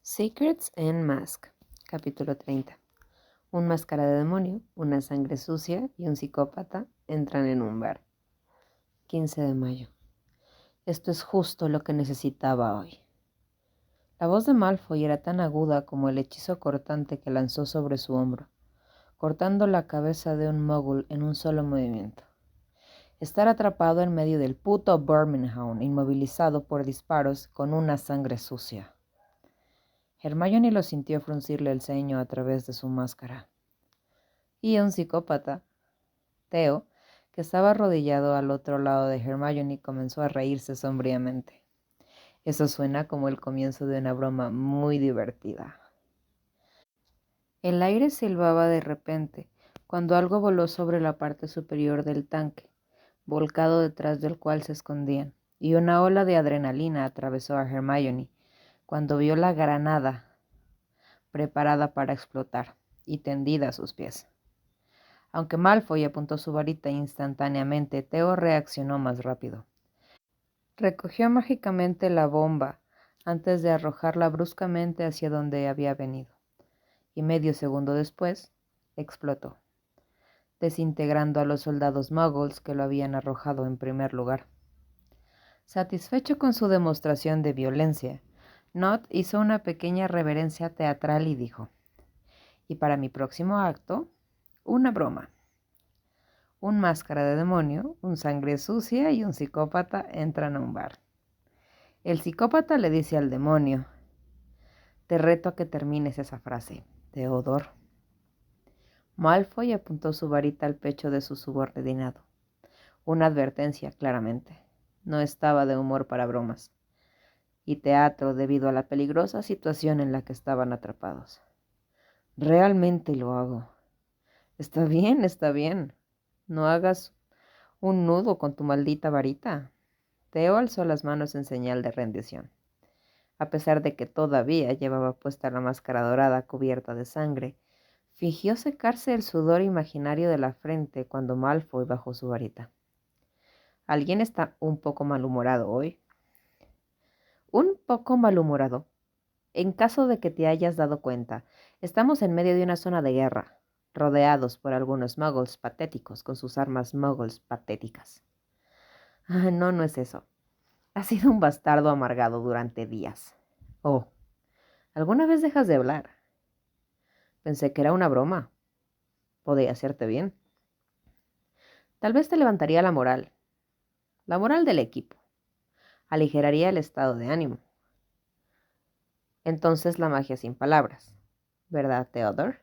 Secrets and Mask, capítulo 30. Un máscara de demonio, una sangre sucia y un psicópata entran en un bar. 15 de mayo. Esto es justo lo que necesitaba hoy. La voz de Malfoy era tan aguda como el hechizo cortante que lanzó sobre su hombro, cortando la cabeza de un mogul en un solo movimiento. Estar atrapado en medio del puto Birmingham, inmovilizado por disparos con una sangre sucia. Hermione lo sintió fruncirle el ceño a través de su máscara. Y un psicópata, Theo, que estaba arrodillado al otro lado de Hermione, comenzó a reírse sombríamente. Eso suena como el comienzo de una broma muy divertida. El aire silbaba de repente, cuando algo voló sobre la parte superior del tanque, volcado detrás del cual se escondían, y una ola de adrenalina atravesó a Hermione, cuando vio la granada preparada para explotar y tendida a sus pies. Aunque Malfoy apuntó su varita instantáneamente, Theo reaccionó más rápido. Recogió mágicamente la bomba antes de arrojarla bruscamente hacia donde había venido, y medio segundo después, explotó, desintegrando a los soldados muggles que lo habían arrojado en primer lugar. Satisfecho con su demostración de violencia, Nott hizo una pequeña reverencia teatral y dijo: "Y para mi próximo acto, una broma. Un máscara de demonio, un sangre sucia y un psicópata entran a un bar. El psicópata le dice al demonio: te reto a que termines esa frase, Theodore". Malfoy apuntó su varita al pecho de su subordinado. Una advertencia, claramente. No estaba de humor para bromas y teatro debido a la peligrosa situación en la que estaban atrapados. Realmente lo hago. Está bien, está bien. No hagas un nudo con tu maldita varita. Theo alzó las manos en señal de rendición. A pesar de que todavía llevaba puesta la máscara dorada cubierta de sangre, fingió secarse el sudor imaginario de la frente cuando Malfoy bajó su varita. ¿Alguien está un poco malhumorado hoy? ¿Un poco malhumorado? En caso de que te hayas dado cuenta, estamos en medio de una zona de guerra, rodeados por algunos muggles patéticos con sus armas muggles patéticas. No, no es eso. Has sido un bastardo amargado durante días. Oh, ¿alguna vez dejas de hablar? Pensé que era una broma. Podía hacerte bien. Tal vez te levantaría la moral del equipo. Aligeraría el estado de ánimo. Entonces la magia sin palabras, ¿verdad, Theodore?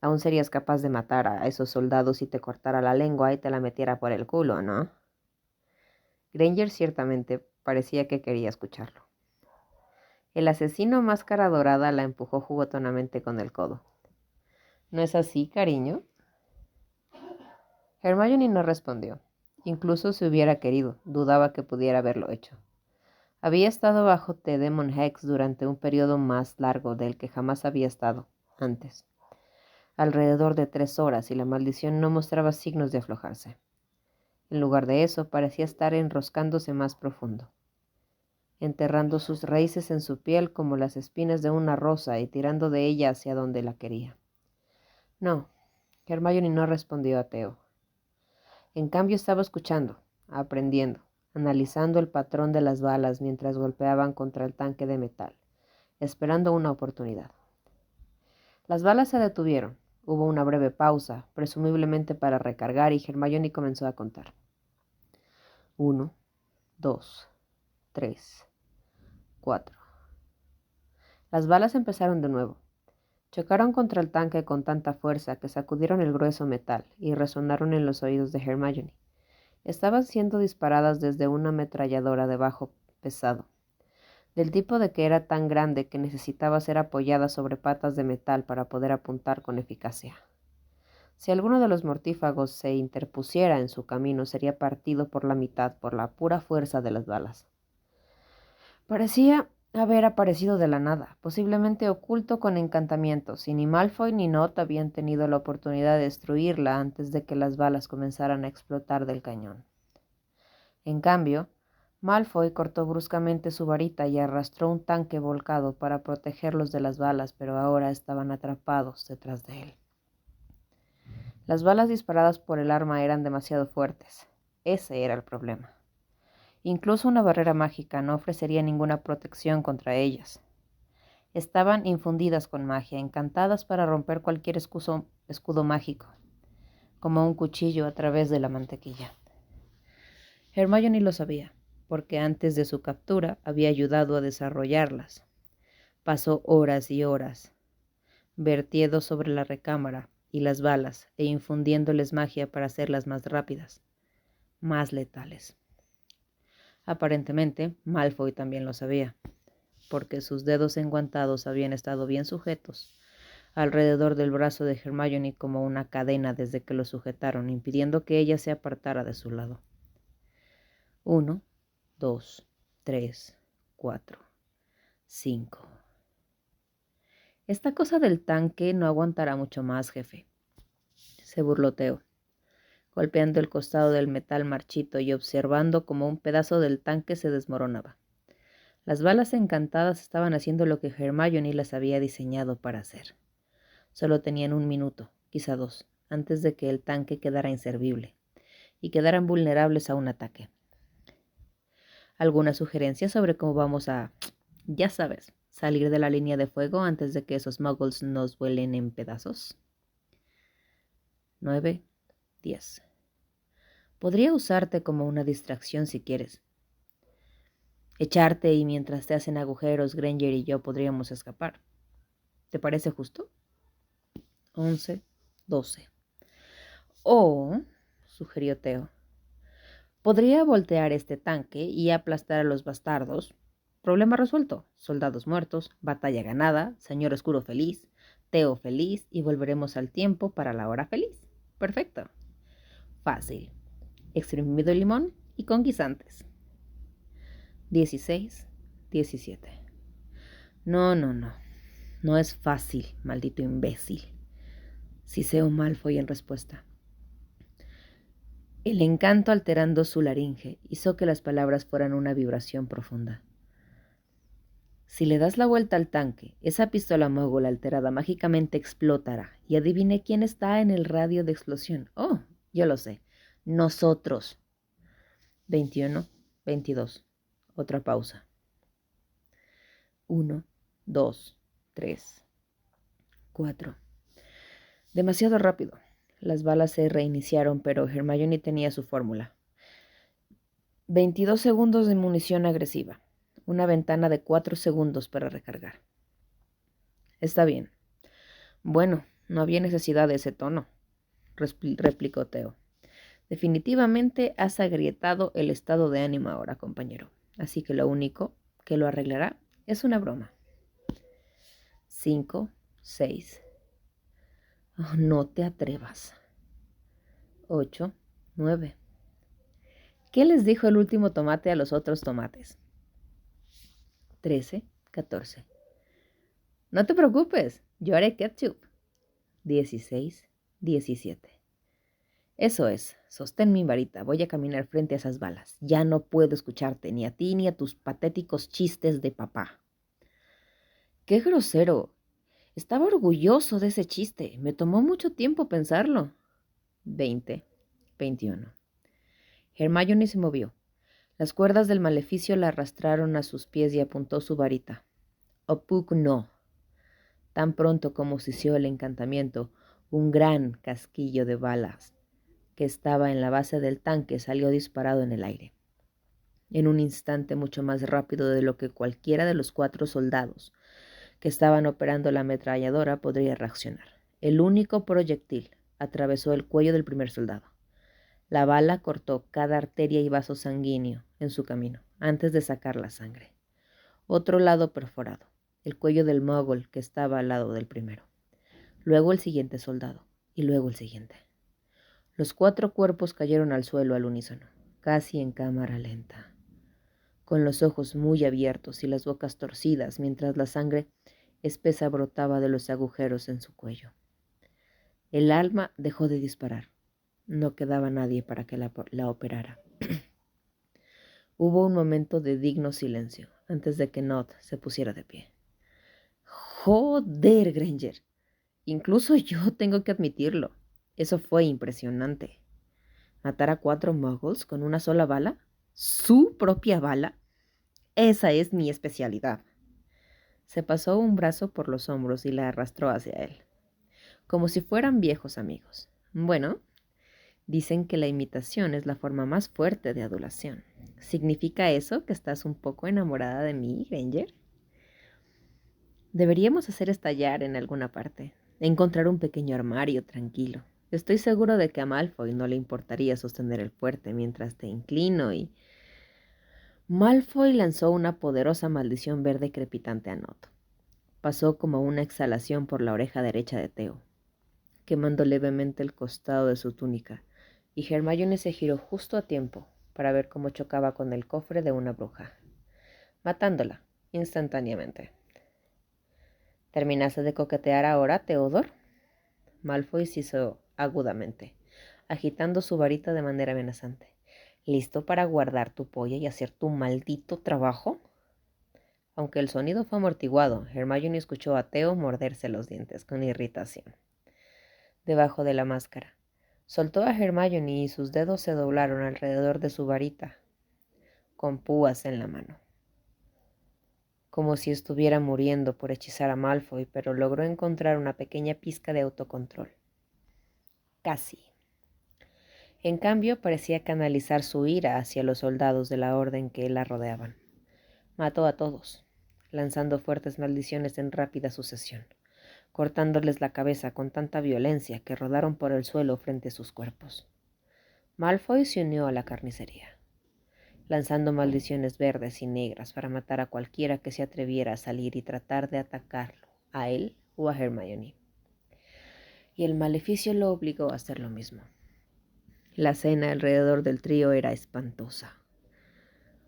Aún serías capaz de matar a esos soldados si te cortara la lengua y te la metiera por el culo, ¿no? Granger ciertamente parecía que quería escucharlo. El asesino máscara dorada la empujó juguetonamente con el codo. ¿No es así, cariño? Hermione no respondió. Incluso si hubiera querido, dudaba que pudiera haberlo hecho. Había estado bajo The Demon Hex durante un periodo más largo del que jamás había estado antes. Alrededor de 3 horas, y la maldición no mostraba signos de aflojarse. En lugar de eso, parecía estar enroscándose más profundo, enterrando sus raíces en su piel como las espinas de una rosa y tirando de ella hacia donde la quería. No, Hermione no respondió a Theo. En cambio estaba escuchando, aprendiendo, analizando el patrón de las balas mientras golpeaban contra el tanque de metal, esperando una oportunidad. Las balas se detuvieron. Hubo una breve pausa, presumiblemente para recargar, y Hermione comenzó a contar. 1, 2, 3, 4. Las balas empezaron de nuevo. Chocaron contra el tanque con tanta fuerza que sacudieron el grueso metal y resonaron en los oídos de Hermione. Estaban siendo disparadas desde una ametralladora de bajo pesado, del tipo de que era tan grande que necesitaba ser apoyada sobre patas de metal para poder apuntar con eficacia. Si alguno de los mortífagos se interpusiera en su camino, sería partido por la mitad por la pura fuerza de las balas. Parecía haber aparecido de la nada, posiblemente oculto con encantamientos, y ni Malfoy ni Nott habían tenido la oportunidad de destruirla antes de que las balas comenzaran a explotar del cañón. En cambio, Malfoy cortó bruscamente su varita y arrastró un tanque volcado para protegerlos de las balas, pero ahora estaban atrapados detrás de él. Las balas disparadas por el arma eran demasiado fuertes. Ese era el problema. Incluso una barrera mágica no ofrecería ninguna protección contra ellas. Estaban infundidas con magia, encantadas para romper cualquier escudo mágico, como un cuchillo a través de la mantequilla. Hermione lo sabía, porque antes de su captura había ayudado a desarrollarlas. Pasó horas y horas, vertiendo sobre la recámara y las balas e infundiéndoles magia para hacerlas más rápidas, más letales. Aparentemente, Malfoy también lo sabía, porque sus dedos enguantados habían estado bien sujetos alrededor del brazo de Hermione como una cadena desde que lo sujetaron, impidiendo que ella se apartara de su lado. 1, 2, 3, 4, 5. Esta cosa del tanque no aguantará mucho más, jefe, se burló Theo, golpeando el costado del metal marchito y observando cómo un pedazo del tanque se desmoronaba. Las balas encantadas estaban haciendo lo que Hermione las había diseñado para hacer. Solo tenían 1 minuto, quizá 2, antes de que el tanque quedara inservible y quedaran vulnerables a un ataque. ¿Alguna sugerencia sobre cómo vamos a, ya sabes, salir de la línea de fuego antes de que esos muggles nos vuelen en pedazos? 9, 10. Podría usarte como una distracción si quieres. Echarte y mientras te hacen agujeros, Granger y yo podríamos escapar. ¿Te parece justo? 11, 12. O, sugirió Theo, podría voltear este tanque y aplastar a los bastardos. Problema resuelto. Soldados muertos, batalla ganada, señor oscuro feliz, Theo feliz y volveremos al tiempo para la hora feliz. Perfecto. Fácil. Exprimido limón y con guisantes. 16, 17. No. No es fácil, maldito imbécil. Siseó Malfoy en respuesta. El encanto alterando su laringe hizo que las palabras fueran una vibración profunda. Si le das la vuelta al tanque, esa pistola mogul alterada mágicamente explotará y adivine quién está en el radio de explosión. Oh, yo lo sé. Nosotros. 21, 22. Otra pausa. 1, 2, 3, 4. Demasiado rápido. Las balas se reiniciaron, pero Hermione tenía su fórmula. 22 segundos de munición agresiva. Una ventana de 4 segundos para recargar. Está bien. Bueno, no había necesidad de ese tono, replicó Theo. Definitivamente has agrietado el estado de ánimo ahora, compañero. Así que lo único que lo arreglará es una broma. 5, 6. Oh, no te atrevas. 8, 9. ¿Qué les dijo el último tomate a los otros tomates? 13, 14. No te preocupes, yo haré ketchup. 16, 17. Eso es, sostén mi varita, voy a caminar frente a esas balas. Ya no puedo escucharte, ni a ti ni a tus patéticos chistes de papá. ¡Qué grosero! Estaba orgulloso de ese chiste. Me tomó mucho tiempo pensarlo. 20, 21. Hermione se movió. Las cuerdas del maleficio la arrastraron a sus pies y apuntó su varita. Opuk no. Tan pronto como se hizo el encantamiento, un gran casquillo de balas que estaba en la base del tanque salió disparado en el aire. En un instante mucho más rápido de lo que cualquiera de los 4 soldados que estaban operando la ametralladora podría reaccionar. El único proyectil atravesó el cuello del primer soldado. La bala cortó cada arteria y vaso sanguíneo en su camino, antes de sacar la sangre. Otro lado perforado, el cuello del mogul que estaba al lado del primero. Luego el siguiente soldado, y luego el siguiente. Los 4 cuerpos cayeron al suelo al unísono, casi en cámara lenta, con los ojos muy abiertos y las bocas torcidas, mientras la sangre espesa brotaba de los agujeros en su cuello. El alma dejó de disparar. No quedaba nadie para que la operara. Hubo un momento de digno silencio antes de que Nod se pusiera de pie. Joder, Granger. Incluso yo tengo que admitirlo. Eso fue impresionante. ¿Matar a 4 muggles con una sola bala? ¿Su propia bala? Esa es mi especialidad. Se pasó un brazo por los hombros y la arrastró hacia él, como si fueran viejos amigos. Bueno, dicen que la imitación es la forma más fuerte de adulación. ¿Significa eso que estás un poco enamorada de mí, Granger? Deberíamos hacer estallar en alguna parte. Encontrar un pequeño armario tranquilo. Estoy seguro de que a Malfoy no le importaría sostener el fuerte mientras te inclino y... Malfoy lanzó una poderosa maldición verde crepitante a Nod. Pasó como una exhalación por la oreja derecha de Theo, quemando levemente el costado de su túnica, y Hermione se giró justo a tiempo para ver cómo chocaba con el cofre de una bruja, matándola instantáneamente. ¿Terminaste de coquetear ahora, Theodore? Malfoy se hizo agudamente, agitando su varita de manera amenazante. ¿Listo para guardar tu polla y hacer tu maldito trabajo? Aunque el sonido fue amortiguado, Hermione escuchó a Theo morderse los dientes con irritación. Debajo de la máscara, soltó a Hermione y sus dedos se doblaron alrededor de su varita, con púas en la mano. Como si estuviera muriendo por hechizar a Malfoy, pero logró encontrar una pequeña pizca de autocontrol. Casi. En cambio, parecía canalizar su ira hacia los soldados de la orden que la rodeaban. Mató a todos, lanzando fuertes maldiciones en rápida sucesión, cortándoles la cabeza con tanta violencia que rodaron por el suelo frente a sus cuerpos. Malfoy se unió a la carnicería, lanzando maldiciones verdes y negras para matar a cualquiera que se atreviera a salir y tratar de atacarlo, a él o a Hermione. Y el maleficio lo obligó a hacer lo mismo. La cena alrededor del trío era espantosa.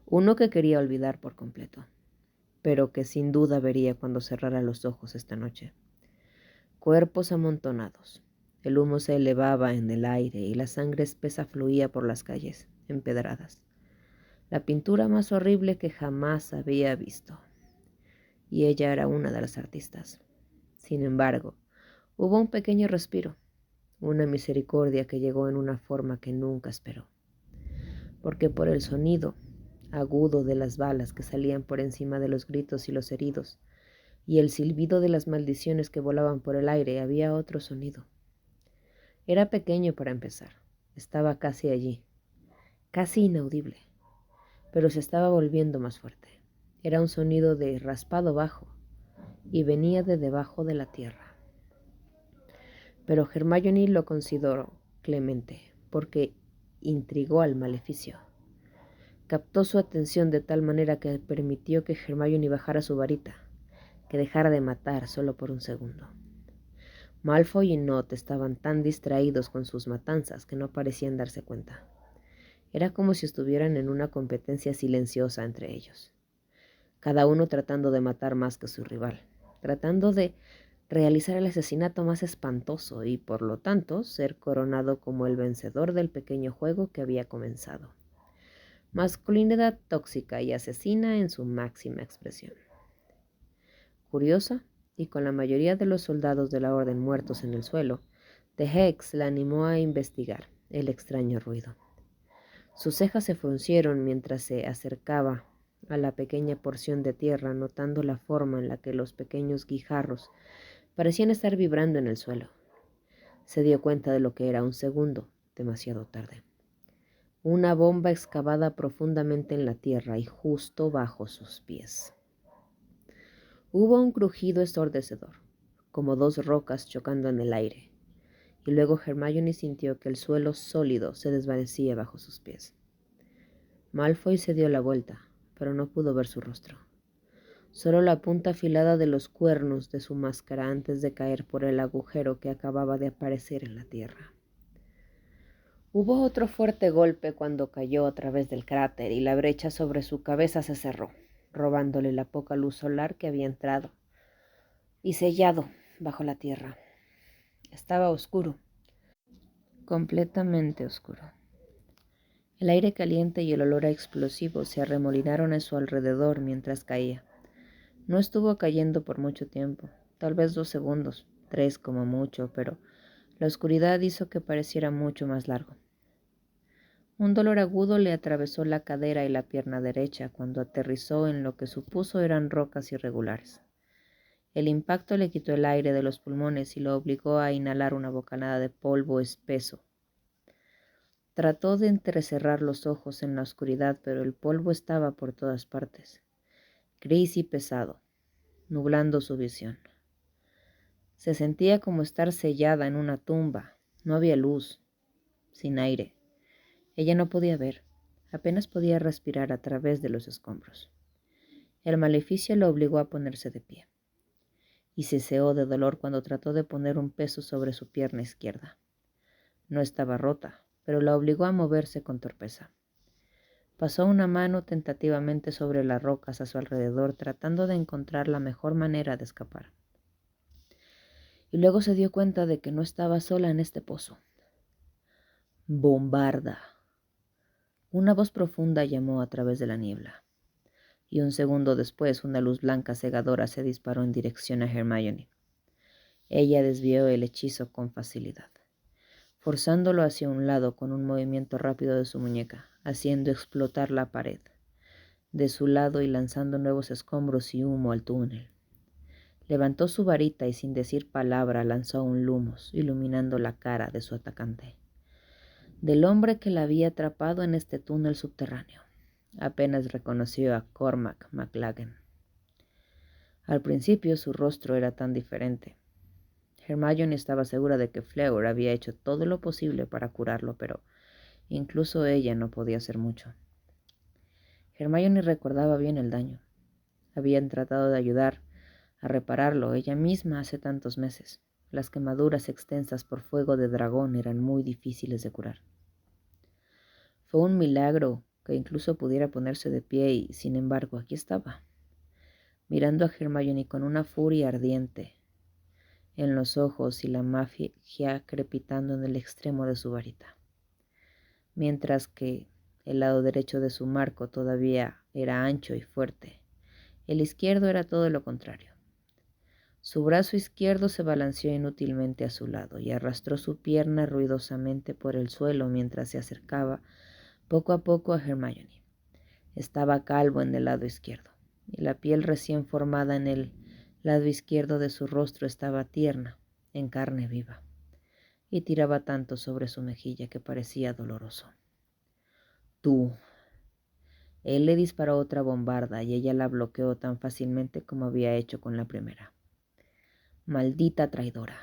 Uno que quería olvidar por completo, pero que sin duda vería cuando cerrara los ojos esta noche. Cuerpos amontonados. El humo se elevaba en el aire y la sangre espesa fluía por las calles, empedradas. La pintura más horrible que jamás había visto. Y ella era una de las artistas. Sin embargo, hubo un pequeño respiro, una misericordia que llegó en una forma que nunca esperó. Porque por el sonido agudo de las balas que salían por encima de los gritos y los heridos, y el silbido de las maldiciones que volaban por el aire, había otro sonido. Era pequeño para empezar, estaba casi allí, casi inaudible, pero se estaba volviendo más fuerte. Era un sonido de raspado bajo, y venía de debajo de la tierra. Pero Hermione lo consideró clemente, porque intrigó al maleficio. Captó su atención de tal manera que permitió que Hermione bajara su varita, que dejara de matar solo por un segundo. Malfoy y Nott estaban tan distraídos con sus matanzas que no parecían darse cuenta. Era como si estuvieran en una competencia silenciosa entre ellos, cada uno tratando de matar más que su rival, tratando de realizar el asesinato más espantoso y, por lo tanto, ser coronado como el vencedor del pequeño juego que había comenzado. Masculinidad tóxica y asesina en su máxima expresión. Curiosa, y con la mayoría de los soldados de la orden muertos en el suelo, The Hex la animó a investigar el extraño ruido. Sus cejas se fruncieron mientras se acercaba a la pequeña porción de tierra, notando la forma en la que los pequeños guijarros parecían estar vibrando en el suelo. Se dio cuenta de lo que era un segundo, demasiado tarde. Una bomba excavada profundamente en la tierra y justo bajo sus pies. Hubo un crujido ensordecedor, como dos rocas chocando en el aire, y luego Hermione sintió que el suelo sólido se desvanecía bajo sus pies. Malfoy se dio la vuelta, pero no pudo ver su rostro. Solo la punta afilada de los cuernos de su máscara antes de caer por el agujero que acababa de aparecer en la tierra. Hubo otro fuerte golpe cuando cayó a través del cráter y la brecha sobre su cabeza se cerró, robándole la poca luz solar que había entrado y sellado bajo la tierra. Estaba oscuro, completamente oscuro. El aire caliente y el olor a explosivos se arremolinaron a su alrededor mientras caía. No estuvo cayendo por mucho tiempo, tal vez 2 segundos, 3 como mucho, pero la oscuridad hizo que pareciera mucho más largo. Un dolor agudo le atravesó la cadera y la pierna derecha cuando aterrizó en lo que supuso eran rocas irregulares. El impacto le quitó el aire de los pulmones y lo obligó a inhalar una bocanada de polvo espeso. Trató de entrecerrar los ojos en la oscuridad, pero el polvo estaba por todas partes, gris y pesado, nublando su visión. Se sentía como estar sellada en una tumba. No había luz, sin aire. Ella no podía ver, apenas podía respirar a través de los escombros. El maleficio lo obligó a ponerse de pie, y ceseó de dolor cuando trató de poner un peso sobre su pierna izquierda. No estaba rota, pero la obligó a moverse con torpeza. Pasó una mano tentativamente sobre las rocas a su alrededor, tratando de encontrar la mejor manera de escapar. Y luego se dio cuenta de que no estaba sola en este pozo. ¡Bombarda! Una voz profunda llamó a través de la niebla, y un segundo después una luz blanca cegadora se disparó en dirección a Hermione. Ella desvió el hechizo con facilidad, forzándolo hacia un lado con un movimiento rápido de su muñeca, haciendo explotar la pared de su lado y lanzando nuevos escombros y humo al túnel. Levantó su varita y sin decir palabra lanzó un lumos, iluminando la cara de su atacante, del hombre que la había atrapado en este túnel subterráneo. Apenas reconoció a Cormac McLaggen. Al principio su rostro era tan diferente. Hermione estaba segura de que Fleur había hecho todo lo posible para curarlo, pero incluso ella no podía hacer mucho. Hermione recordaba bien el daño. Habían tratado de ayudar a repararlo ella misma hace tantos meses. Las quemaduras extensas por fuego de dragón eran muy difíciles de curar. Fue un milagro que incluso pudiera ponerse de pie y, sin embargo, aquí estaba, mirando a Hermione con una furia ardiente en los ojos y la magia crepitando en el extremo de su varita, mientras que el lado derecho de su marco todavía era ancho y fuerte. El izquierdo era todo lo contrario. Su brazo izquierdo se balanceó inútilmente a su lado y arrastró su pierna ruidosamente por el suelo mientras se acercaba poco a poco a Hermione. Estaba calvo en el lado izquierdo, y la piel recién formada en el lado izquierdo de su rostro estaba tierna, en carne viva, y tiraba tanto sobre su mejilla que parecía doloroso. Tú. Él le disparó otra bombarda y ella la bloqueó tan fácilmente como había hecho con la primera. Maldita traidora.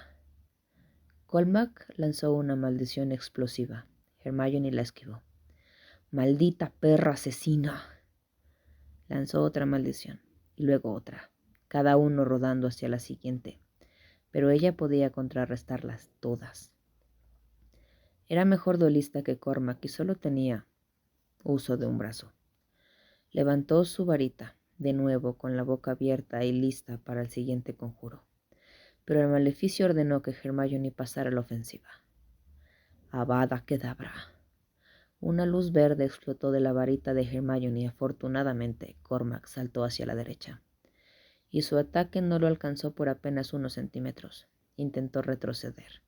Cormac lanzó una maldición explosiva. Hermione la esquivó. Maldita perra asesina. Lanzó otra maldición, y luego otra, cada uno rodando hacia la siguiente, pero ella podía contrarrestarlas todas. Era mejor duelista que Cormac y solo tenía uso de un brazo. Levantó su varita, de nuevo con la boca abierta y lista para el siguiente conjuro, pero el maleficio ordenó que Hermione pasara a la ofensiva. Avada Kedavra. Una luz verde explotó de la varita de Hermione y afortunadamente Cormac saltó hacia la derecha, y su ataque no lo alcanzó por apenas unos centímetros. Intentó retroceder,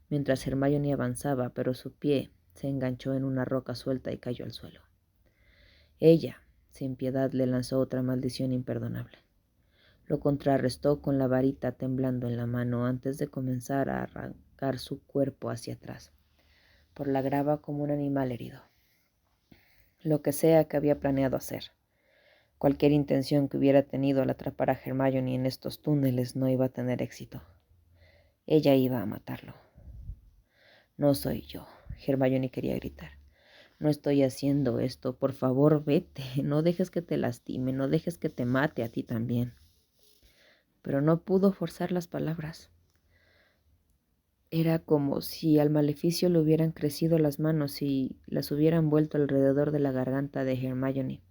mientras Hermione avanzaba, pero su pie se enganchó en una roca suelta y cayó al suelo. Ella, sin piedad, le lanzó otra maldición imperdonable. Lo contrarrestó con la varita temblando en la mano antes de comenzar a arrancar su cuerpo hacia atrás, por la grava como un animal herido. Lo que sea que había planeado hacer. Cualquier intención que hubiera tenido al atrapar a Hermione en estos túneles no iba a tener éxito. Ella iba a matarlo. No soy yo, Hermione quería gritar. No estoy haciendo esto. Por favor, vete. No dejes que te lastime. No dejes que te mate a ti también. Pero no pudo forzar las palabras. Era como si al maleficio le hubieran crecido las manos y las hubieran vuelto alrededor de la garganta de Hermione,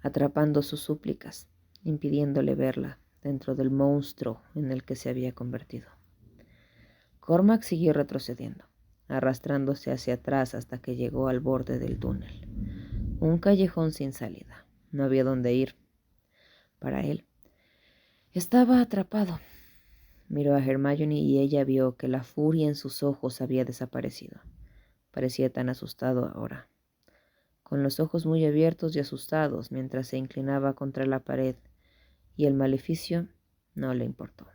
atrapando sus súplicas, impidiéndole verla dentro del monstruo en el que se había convertido. Cormac siguió retrocediendo, arrastrándose hacia atrás hasta que llegó al borde del túnel. Un callejón sin salida. No había dónde ir. Para él. Estaba atrapado. Miró a Hermione y ella vio que la furia en sus ojos había desaparecido. Parecía tan asustado ahora, con los ojos muy abiertos y asustados mientras se inclinaba contra la pared, y el maleficio no le importó.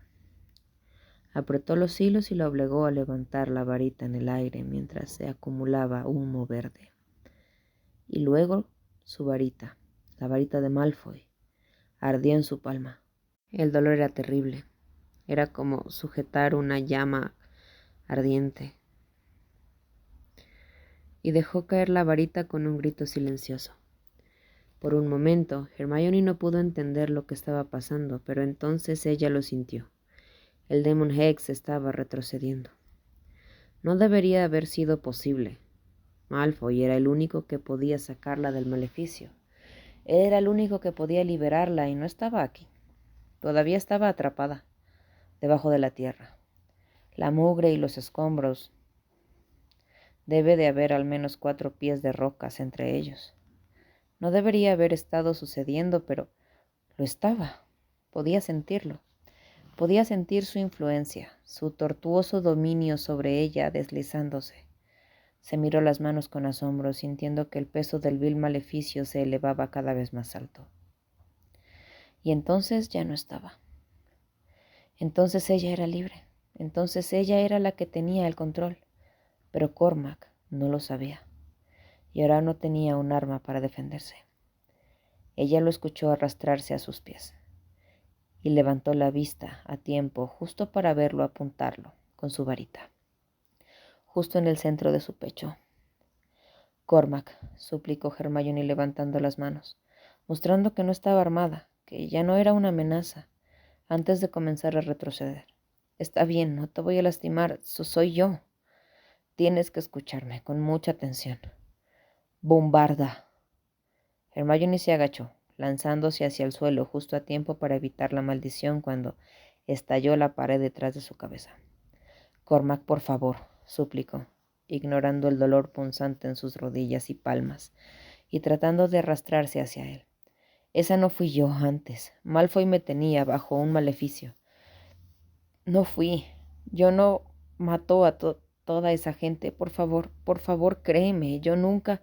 Apretó los hilos y lo obligó a levantar la varita en el aire mientras se acumulaba humo verde. Y luego su varita, la varita de Malfoy, ardía en su palma. El dolor era terrible. Era como sujetar una llama ardiente. Y dejó caer la varita con un grito silencioso. Por un momento, Hermione no pudo entender lo que estaba pasando, pero entonces ella lo sintió. El Demon Hex estaba retrocediendo. No debería haber sido posible. Malfoy era el único que podía sacarla del maleficio. Era el único que podía liberarla y no estaba aquí. Todavía estaba atrapada, debajo de la tierra. La mugre y los escombros. Debe de haber al menos 4 pies de rocas entre ellos. No debería haber estado sucediendo, pero lo estaba. Podía sentirlo. Podía sentir su influencia, su tortuoso dominio sobre ella deslizándose. Se miró las manos con asombro, sintiendo que el peso del vil maleficio se elevaba cada vez más alto. Y entonces ya no estaba. Entonces ella era libre. Entonces ella era la que tenía el control. Pero Cormac no lo sabía. Y ahora no tenía un arma para defenderse. Ella lo escuchó arrastrarse a sus pies. Y levantó la vista a tiempo, justo para verlo apuntarlo con su varita. Justo en el centro de su pecho. Cormac, suplicó Hermione levantando las manos, mostrando que no estaba armada, que ya no era una amenaza, antes de comenzar a retroceder. Está bien, no te voy a lastimar, soy yo. Tienes que escucharme con mucha atención. ¡Bombarda! Hermione se agachó, lanzándose hacia el suelo justo a tiempo para evitar la maldición cuando estalló la pared detrás de su cabeza. Cormac, por favor, suplicó, ignorando el dolor punzante en sus rodillas y palmas, y tratando de arrastrarse hacia él. Esa no fui yo antes. Malfoy me tenía bajo un maleficio. No fui. Yo no mató a toda esa gente. Por favor, créeme. Yo nunca...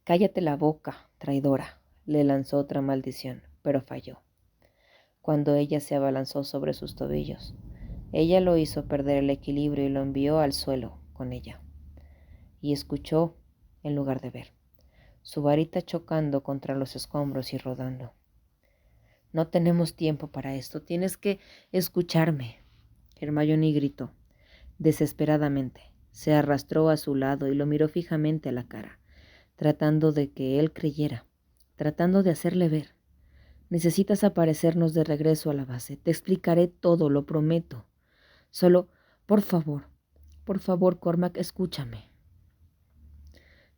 Cállate la boca, traidora, le lanzó otra maldición, pero falló. Cuando ella se abalanzó sobre sus tobillos, ella lo hizo perder el equilibrio y lo envió al suelo con ella. Y escuchó en lugar de ver, su varita chocando contra los escombros y rodando. No tenemos tiempo para esto, tienes que escucharme. Hermione gritó, desesperadamente. Se arrastró a su lado y lo miró fijamente a la cara, tratando de que él creyera, tratando de hacerle ver. Necesitas aparecernos de regreso a la base. Te explicaré todo, lo prometo. Solo, por favor, Cormac, escúchame.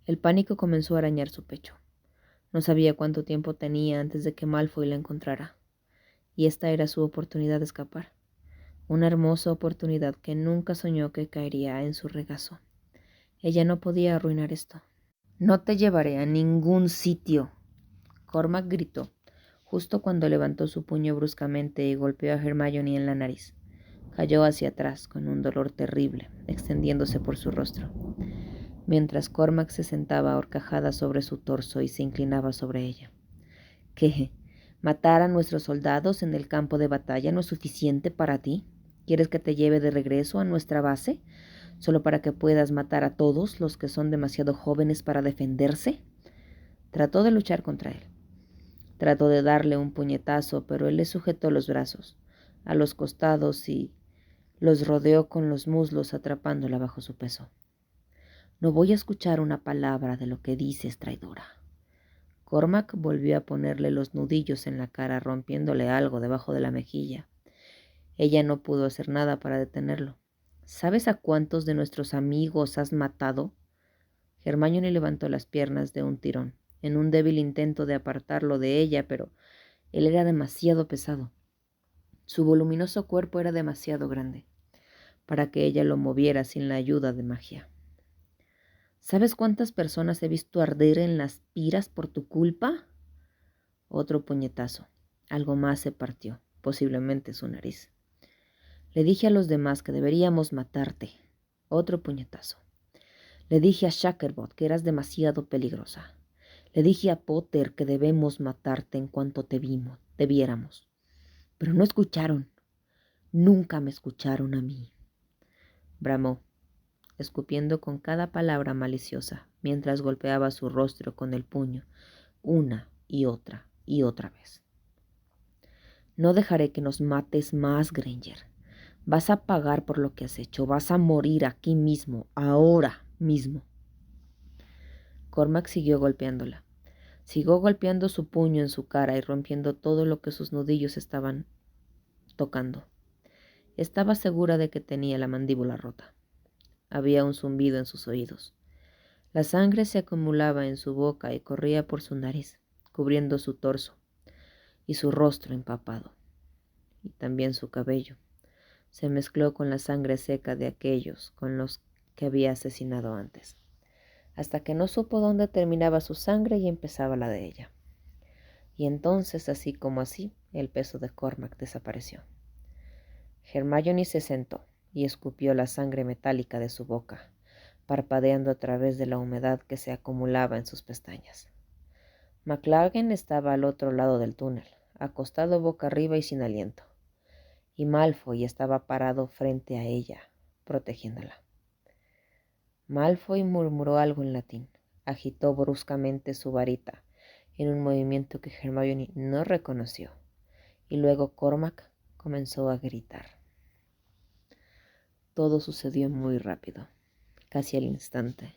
El pánico comenzó a arañar su pecho. No sabía cuánto tiempo tenía antes de que Malfoy la encontrara. Y esta era su oportunidad de escapar. Una hermosa oportunidad que nunca soñó que caería en su regazo. Ella no podía arruinar esto. No te llevaré a ningún sitio. Cormac gritó, justo cuando levantó su puño bruscamente y golpeó a Hermione en la nariz. Cayó hacia atrás con un dolor terrible, extendiéndose por su rostro, mientras Cormac se sentaba a horcajada sobre su torso y se inclinaba sobre ella. ¿Qué? ¿Matar a nuestros soldados en el campo de batalla no es suficiente para ti? ¿Quieres que te lleve de regreso a nuestra base, solo para que puedas matar a todos los que son demasiado jóvenes para defenderse? Trató de luchar contra él. Trató de darle un puñetazo, pero él le sujetó los brazos, a los costados y los rodeó con los muslos atrapándola bajo su peso. No voy a escuchar una palabra de lo que dices, traidora. Cormac volvió a ponerle los nudillos en la cara, rompiéndole algo debajo de la mejilla. Ella no pudo hacer nada para detenerlo. ¿Sabes a cuántos de nuestros amigos has matado? Hermione levantó las piernas de un tirón, en un débil intento de apartarlo de ella, pero él era demasiado pesado. Su voluminoso cuerpo era demasiado grande. para que ella lo moviera sin la ayuda de magia. ¿Sabes cuántas personas he visto arder en las piras por tu culpa? Otro puñetazo. Algo más se partió, posiblemente su nariz. Le dije a los demás que deberíamos matarte. Otro puñetazo. Le dije a Shackerbot que eras demasiado peligrosa. Le dije a Potter que debemos matarte en cuanto te viéramos. Pero no escucharon. Nunca me escucharon a mí. Bramó, escupiendo con cada palabra maliciosa, mientras golpeaba su rostro con el puño, una y otra vez. No dejaré que nos mates más, Granger. Vas a pagar por lo que has hecho. Vas a morir aquí mismo, ahora mismo. Cormac siguió golpeándola. Siguió golpeando su puño en su cara y rompiendo todo lo que sus nudillos estaban tocando. Estaba segura de que tenía la mandíbula rota. Había un zumbido en sus oídos. La sangre se acumulaba en su boca y corría por su nariz, cubriendo su torso y su rostro empapado. Y también su cabello. Se mezcló con la sangre seca de aquellos con los que había asesinado antes, hasta que no supo dónde terminaba su sangre y empezaba la de ella. Y entonces, así como así, el peso de Cormac desapareció. Hermione se sentó y escupió la sangre metálica de su boca, parpadeando a través de la humedad que se acumulaba en sus pestañas. McLaggen estaba al otro lado del túnel, acostado boca arriba y sin aliento, y Malfoy estaba parado frente a ella, protegiéndola. Malfoy murmuró algo en latín, agitó bruscamente su varita en un movimiento que Hermione no reconoció, y luego Cormac comenzó a gritar. Todo sucedió muy rápido, casi al instante.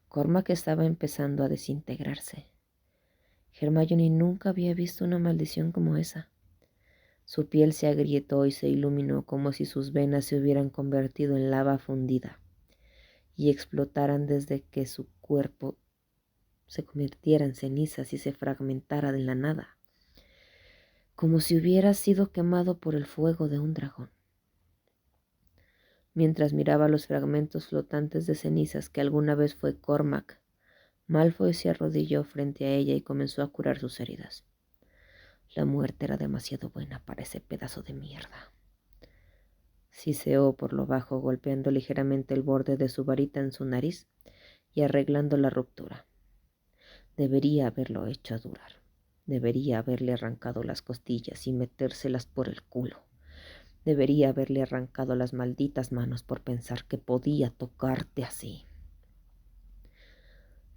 Cormac estaba empezando a desintegrarse. Hermione nunca había visto una maldición como esa. Su piel se agrietó y se iluminó como si sus venas se hubieran convertido en lava fundida y explotaran desde que su cuerpo se convirtiera en cenizas y se fragmentara de la nada, como si hubiera sido quemado por el fuego de un dragón. Mientras miraba los fragmentos flotantes de cenizas que alguna vez fue Cormac, Malfoy se arrodilló frente a ella y comenzó a curar sus heridas. La muerte era demasiado buena para ese pedazo de mierda. Siseó por lo bajo, golpeando ligeramente el borde de su varita en su nariz y arreglando la ruptura. Debería haberlo hecho durar. Debería haberle arrancado las costillas y metérselas por el culo. Debería haberle arrancado las malditas manos por pensar que podía tocarte así.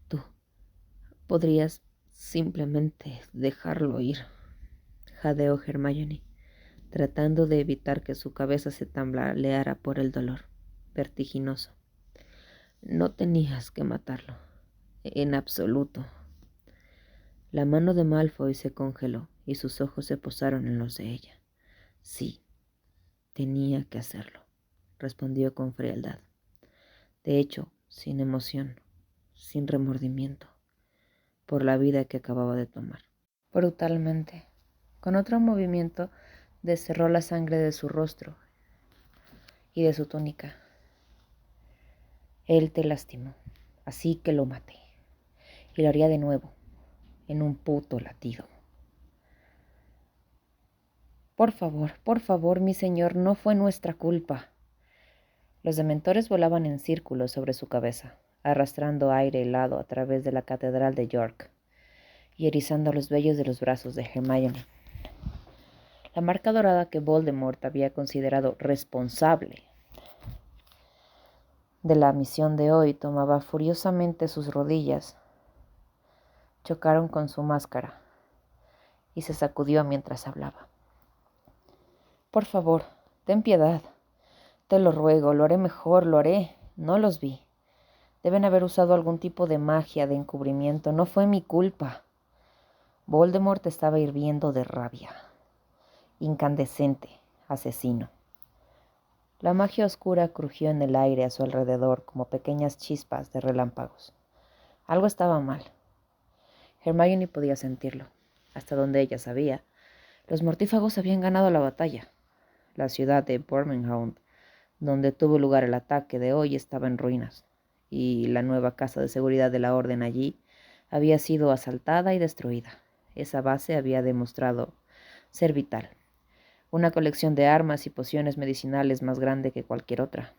Tú podrías simplemente dejarlo ir, jadeó Hermione, tratando de evitar que su cabeza se tambaleara por el dolor vertiginoso. No tenías que matarlo, en absoluto. La mano de Malfoy se congeló y sus ojos se posaron en los de ella. Sí, tenía que hacerlo, respondió con frialdad. De hecho, sin emoción, sin remordimiento, por la vida que acababa de tomar. Brutalmente, con otro movimiento, desterró la sangre de su rostro y de su túnica. Él te lastimó, así que lo maté. Y lo haría de nuevo, en un puto latido. Por favor, mi señor, no fue nuestra culpa. Los dementores volaban en círculos sobre su cabeza, arrastrando aire helado a través de la catedral de York y erizando los vellos de los brazos de Hermione. La marca dorada que Voldemort había considerado responsable de la misión de hoy tomaba furiosamente sus rodillas. Chocaron con su máscara y se sacudió mientras hablaba. Por favor, ten piedad. Te lo ruego, lo haré mejor, lo haré. No los vi. Deben haber usado algún tipo de magia de encubrimiento. No fue mi culpa. Voldemort estaba hirviendo de rabia. Incandescente, asesino. La magia oscura crujió en el aire a su alrededor como pequeñas chispas de relámpagos. Algo estaba mal. Hermione podía sentirlo. Hasta donde ella sabía, los mortífagos habían ganado la batalla. La ciudad de Birmingham Donde tuvo lugar el ataque de hoy estaba en ruinas, y la nueva casa de seguridad de la Orden allí había sido asaltada y destruida. Esa base había demostrado ser vital. Una colección de armas y pociones medicinales más grande que cualquier otra.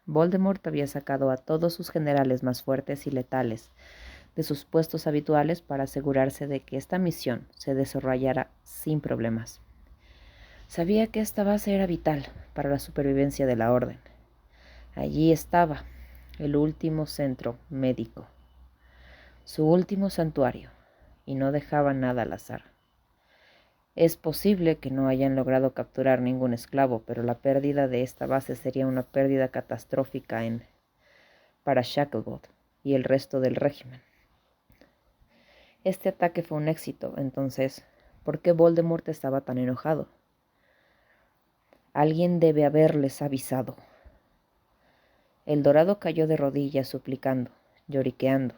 Voldemort había sacado a todos sus generales más fuertes y letales de sus puestos habituales para asegurarse de que esta misión se desarrollara sin problemas. Sabía que esta base era vital para la supervivencia de la Orden. Allí estaba el último centro médico, su último santuario, y no dejaba nada al azar. Es posible que no hayan logrado capturar ningún esclavo, pero la pérdida de esta base sería una pérdida catastrófica para Shacklebolt y el resto del régimen. Este ataque fue un éxito, entonces, ¿por qué Voldemort estaba tan enojado? Alguien debe haberles avisado. El Dorado cayó de rodillas suplicando, lloriqueando,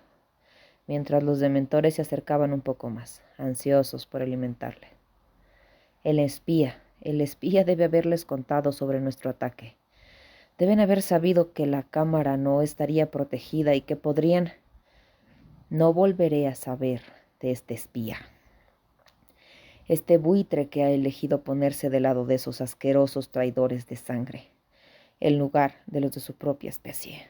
mientras los dementores se acercaban un poco más, ansiosos por alimentarle. El espía debe haberles contado sobre nuestro ataque. Deben haber sabido que la cámara no estaría protegida y que podrían... No volveré a saber de este espía. Este buitre que ha elegido ponerse del lado de esos asquerosos traidores de sangre, en lugar de los de su propia especie.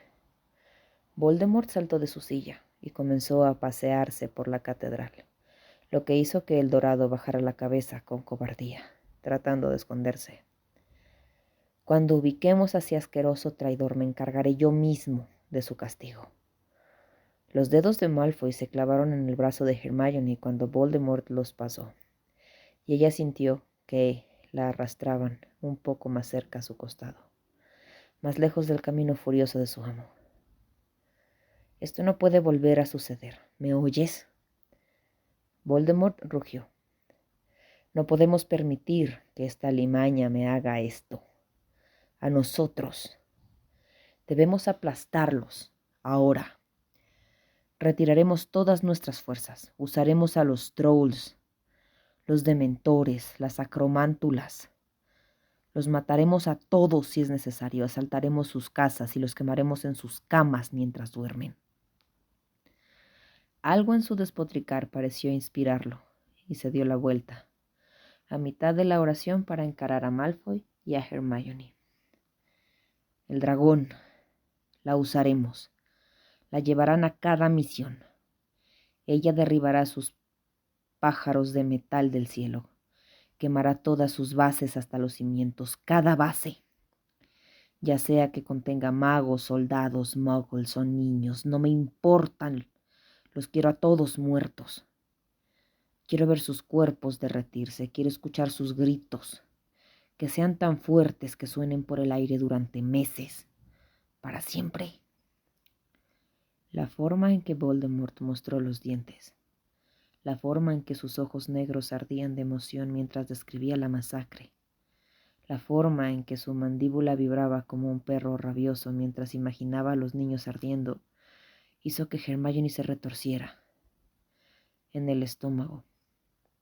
Voldemort saltó de su silla y comenzó a pasearse por la catedral, lo que hizo que el Dorado bajara la cabeza con cobardía, tratando de esconderse. Cuando ubiquemos a ese asqueroso traidor, me encargaré yo mismo de su castigo. Los dedos de Malfoy se clavaron en el brazo de Hermione cuando Voldemort los pasó, y ella sintió que la arrastraban un poco más cerca a su costado, más lejos del camino furioso de su amo. Esto no puede volver a suceder. ¿Me oyes? Voldemort rugió. No podemos permitir que esta alimaña me haga esto. A nosotros. Debemos aplastarlos. Ahora. Retiraremos todas nuestras fuerzas. Usaremos a los trolls, los dementores, las acromántulas. Los mataremos a todos si es necesario. Asaltaremos sus casas y los quemaremos en sus camas mientras duermen. Algo en su despotricar pareció inspirarlo, y se dio la vuelta, a mitad de la oración, para encarar a Malfoy y a Hermione. El dragón. La usaremos. La llevarán a cada misión. Ella derribará sus pájaros de metal del cielo. Quemará todas sus bases hasta los cimientos, cada base. Ya sea que contenga magos, soldados, muggles o niños, no me importan. Los quiero a todos muertos. Quiero ver sus cuerpos derretirse, quiero escuchar sus gritos, que sean tan fuertes que suenen por el aire durante meses, para siempre. La forma en que Voldemort mostró los dientes, la forma en que sus ojos negros ardían de emoción mientras describía la masacre, la forma en que su mandíbula vibraba como un perro rabioso mientras imaginaba a los niños ardiendo, hizo que Hermione se retorciera en el estómago.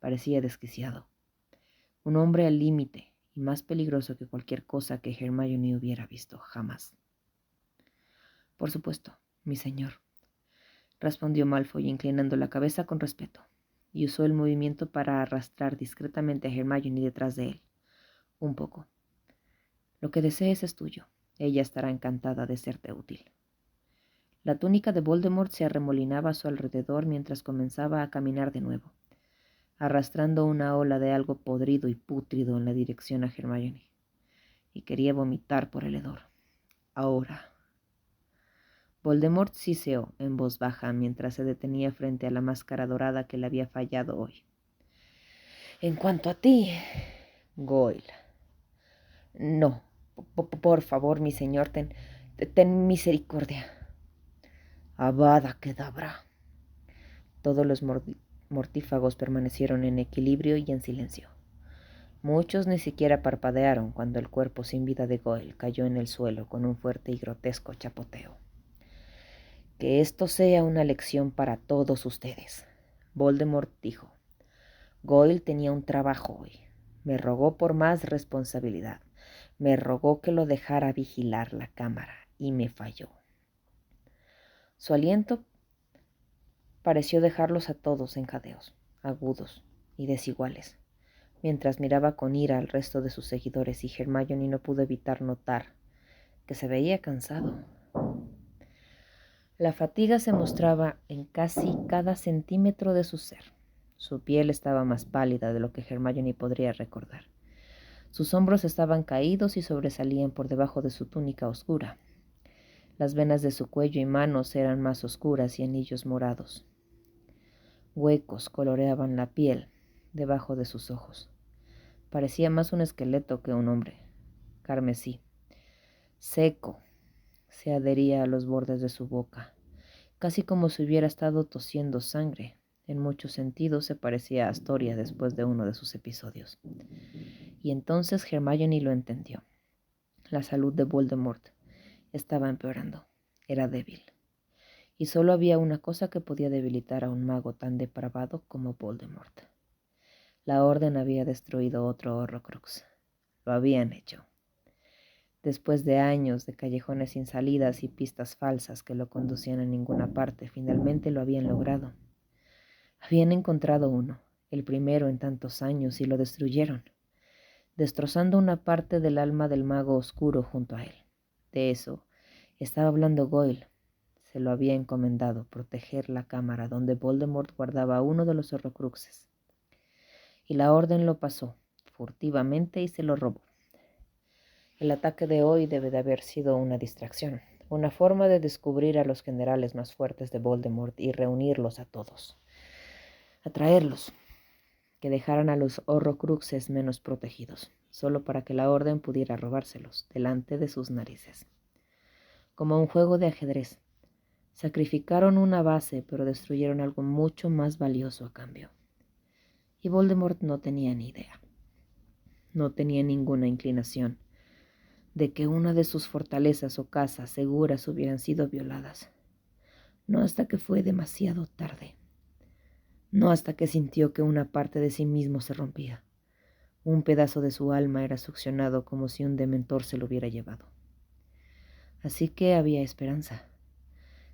Parecía desquiciado. Un hombre al límite y más peligroso que cualquier cosa que Hermione hubiera visto jamás. Por supuesto, mi señor, respondió Malfoy inclinando la cabeza con respeto, y usó el movimiento para arrastrar discretamente a Hermione detrás de él. Un poco. Lo que desees es tuyo. Ella estará encantada de serte útil. La túnica de Voldemort se arremolinaba a su alrededor mientras comenzaba a caminar de nuevo, arrastrando una ola de algo podrido y pútrido en la dirección a Hermione, y quería vomitar por el hedor. Ahora. Voldemort siseó en voz baja mientras se detenía frente a la máscara dorada que le había fallado hoy. En cuanto a ti, Goyle. No, por favor, mi señor, ten misericordia. Avada Kedavra. Todos los mortífagos permanecieron en equilibrio y en silencio. Muchos ni siquiera parpadearon cuando el cuerpo sin vida de Goyle cayó en el suelo con un fuerte y grotesco chapoteo. Que esto sea una lección para todos ustedes, Voldemort dijo. Goyle tenía un trabajo hoy. Me rogó por más responsabilidad. Me rogó que lo dejara vigilar la cámara y me falló. Su aliento pareció dejarlos a todos en jadeos, agudos y desiguales, mientras miraba con ira al resto de sus seguidores, y Hermione no pudo evitar notar que se veía cansado. La fatiga se mostraba en casi cada centímetro de su ser. Su piel estaba más pálida de lo que Hermione podría recordar. Sus hombros estaban caídos y sobresalían por debajo de su túnica oscura. Las venas de su cuello y manos eran más oscuras y anillos morados. Huecos coloreaban la piel debajo de sus ojos. Parecía más un esqueleto que un hombre. Carmesí, seco, se adhería a los bordes de su boca, casi como si hubiera estado tosiendo sangre. En muchos sentidos se parecía a Astoria después de uno de sus episodios. Y entonces Hermione lo entendió. La salud de Voldemort estaba empeorando. Era débil. Y solo había una cosa que podía debilitar a un mago tan depravado como Voldemort. La Orden había destruido otro Horrocrux. Lo habían hecho. Después de años de callejones sin salidas y pistas falsas que lo conducían a ninguna parte, finalmente lo habían logrado. Habían encontrado uno, el primero en tantos años, y lo destruyeron, destrozando una parte del alma del mago oscuro junto a él. De eso estaba hablando Goyle. Se lo había encomendado proteger la cámara donde Voldemort guardaba uno de los Horrocruxes. Y la Orden lo pasó furtivamente y se lo robó. El ataque de hoy debe de haber sido una distracción, una forma de descubrir a los generales más fuertes de Voldemort y reunirlos a todos. Atraerlos, que dejaran a los Horrocruxes menos protegidos, solo para que la Orden pudiera robárselos delante de sus narices. Como un juego de ajedrez, sacrificaron una base, pero destruyeron algo mucho más valioso a cambio. Y Voldemort no tenía ni idea. No tenía ninguna inclinación de que una de sus fortalezas o casas seguras hubieran sido violadas. No hasta que fue demasiado tarde. No hasta que sintió que una parte de sí mismo se rompía. Un pedazo de su alma era succionado como si un dementor se lo hubiera llevado. Así que había esperanza.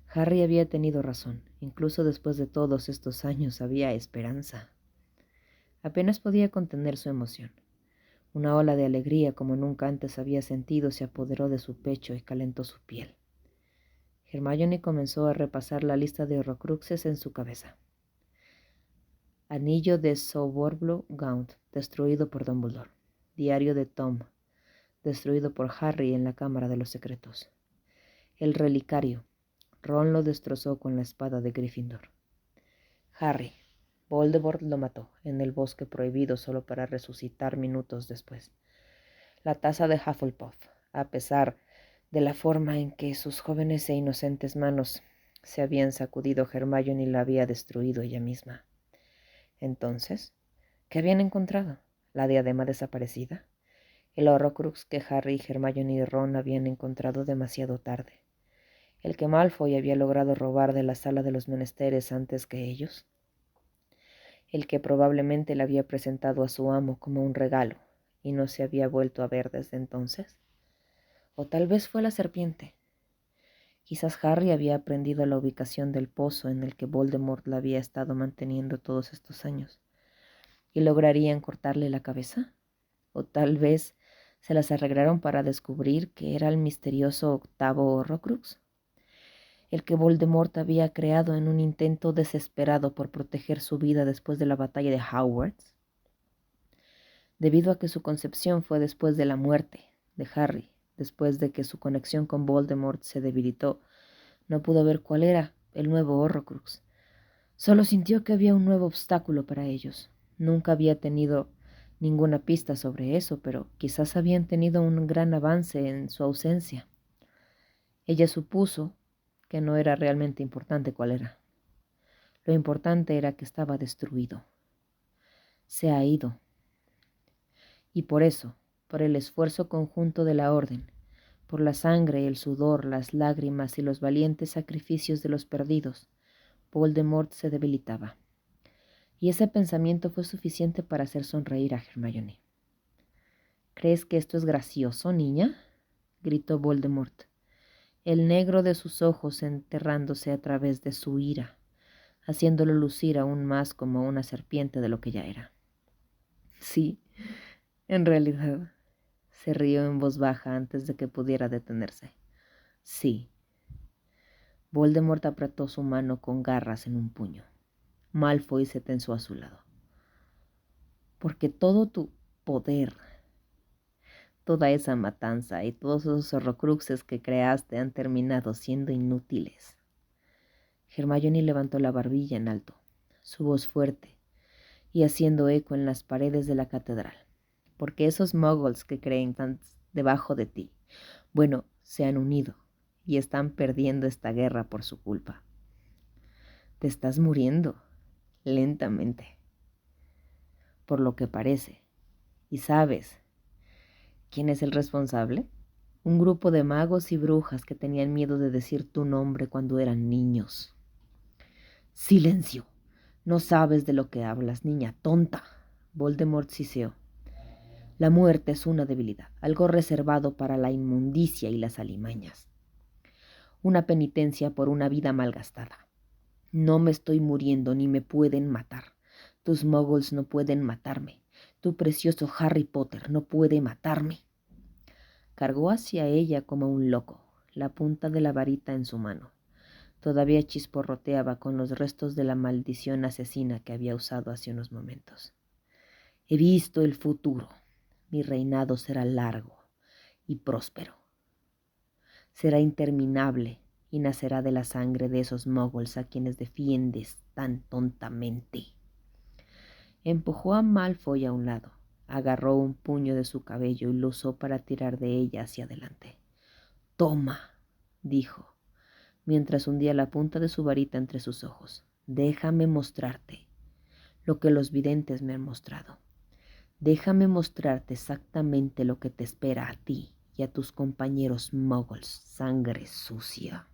Harry había tenido razón. Incluso después de todos estos años había esperanza. Apenas podía contener su emoción. Una ola de alegría como nunca antes había sentido se apoderó de su pecho y calentó su piel. Hermione comenzó a repasar la lista de Horrocruxes en su cabeza. Anillo de Sowborble Gaunt, destruido por Dumbledore. Diario de Tom, destruido por Harry en la Cámara de los Secretos. El relicario. Ron lo destrozó con la espada de Gryffindor. Harry. Voldemort lo mató en el bosque prohibido solo para resucitar minutos después. La taza de Hufflepuff, a pesar de la forma en que sus jóvenes e inocentes manos se habían sacudido, Hermione la había destruido ella misma. Entonces, ¿qué habían encontrado? ¿La diadema desaparecida? El Horrocrux que Harry, Hermione y Ron habían encontrado demasiado tarde. ¿El que Malfoy había logrado robar de la sala de los menesteres antes que ellos? ¿El que probablemente le había presentado a su amo como un regalo y no se había vuelto a ver desde entonces? O tal vez fue la serpiente. Quizás Harry había aprendido la ubicación del pozo en el que Voldemort la había estado manteniendo todos estos años y lograrían cortarle la cabeza. O tal vez se las arreglaron para descubrir que era el misterioso octavo Horrocrux, el que Voldemort había creado en un intento desesperado por proteger su vida después de la batalla de Hogwarts. Debido a que su concepción fue después de la muerte de Harry, después de que su conexión con Voldemort se debilitó, no pudo ver cuál era el nuevo Horrocrux. Solo sintió que había un nuevo obstáculo para ellos. Nunca había tenido ninguna pista sobre eso, pero quizás habían tenido un gran avance en su ausencia. Ella supuso que no era realmente importante cuál era. Lo importante era que estaba destruido. Se ha ido. Y por eso, por el esfuerzo conjunto de la Orden, por la sangre, el sudor, las lágrimas y los valientes sacrificios de los perdidos, Voldemort se debilitaba. Y ese pensamiento fue suficiente para hacer sonreír a Hermione. ¿Crees que esto es gracioso, niña?, gritó Voldemort, el negro de sus ojos enterrándose a través de su ira, haciéndolo lucir aún más como una serpiente de lo que ya era. Sí, en realidad, se rió en voz baja antes de que pudiera detenerse. Sí. Voldemort apretó su mano con garras en un puño. Malfoy se tensó a su lado. Porque todo tu poder, toda esa matanza y todos esos horrocruxes que creaste han terminado siendo inútiles. Hermione levantó la barbilla en alto, su voz fuerte y haciendo eco en las paredes de la catedral. Porque esos muggles que creen tan debajo de ti, bueno, se han unido y están perdiendo esta guerra por su culpa. Te estás muriendo, lentamente, por lo que parece. ¿Y sabes quién es el responsable? Un grupo de magos y brujas que tenían miedo de decir tu nombre cuando eran niños. ¡Silencio! No sabes de lo que hablas, niña tonta. Voldemort siseó. La muerte es una debilidad, algo reservado para la inmundicia y las alimañas. Una penitencia por una vida malgastada. No me estoy muriendo ni me pueden matar. Tus muggles no pueden matarme. Tu precioso Harry Potter no puede matarme. Cargó hacia ella como un loco, la punta de la varita en su mano. Todavía chisporroteaba con los restos de la maldición asesina que había usado hace unos momentos. He visto el futuro. Mi reinado será largo y próspero. Será interminable y nacerá de la sangre de esos muggles a quienes defiendes tan tontamente. Empujó a Malfoy a un lado, agarró un puño de su cabello y lo usó para tirar de ella hacia adelante. «Toma», dijo, mientras hundía la punta de su varita entre sus ojos. «Déjame mostrarte lo que los videntes me han mostrado. Déjame mostrarte exactamente lo que te espera a ti y a tus compañeros muggles, sangre sucia».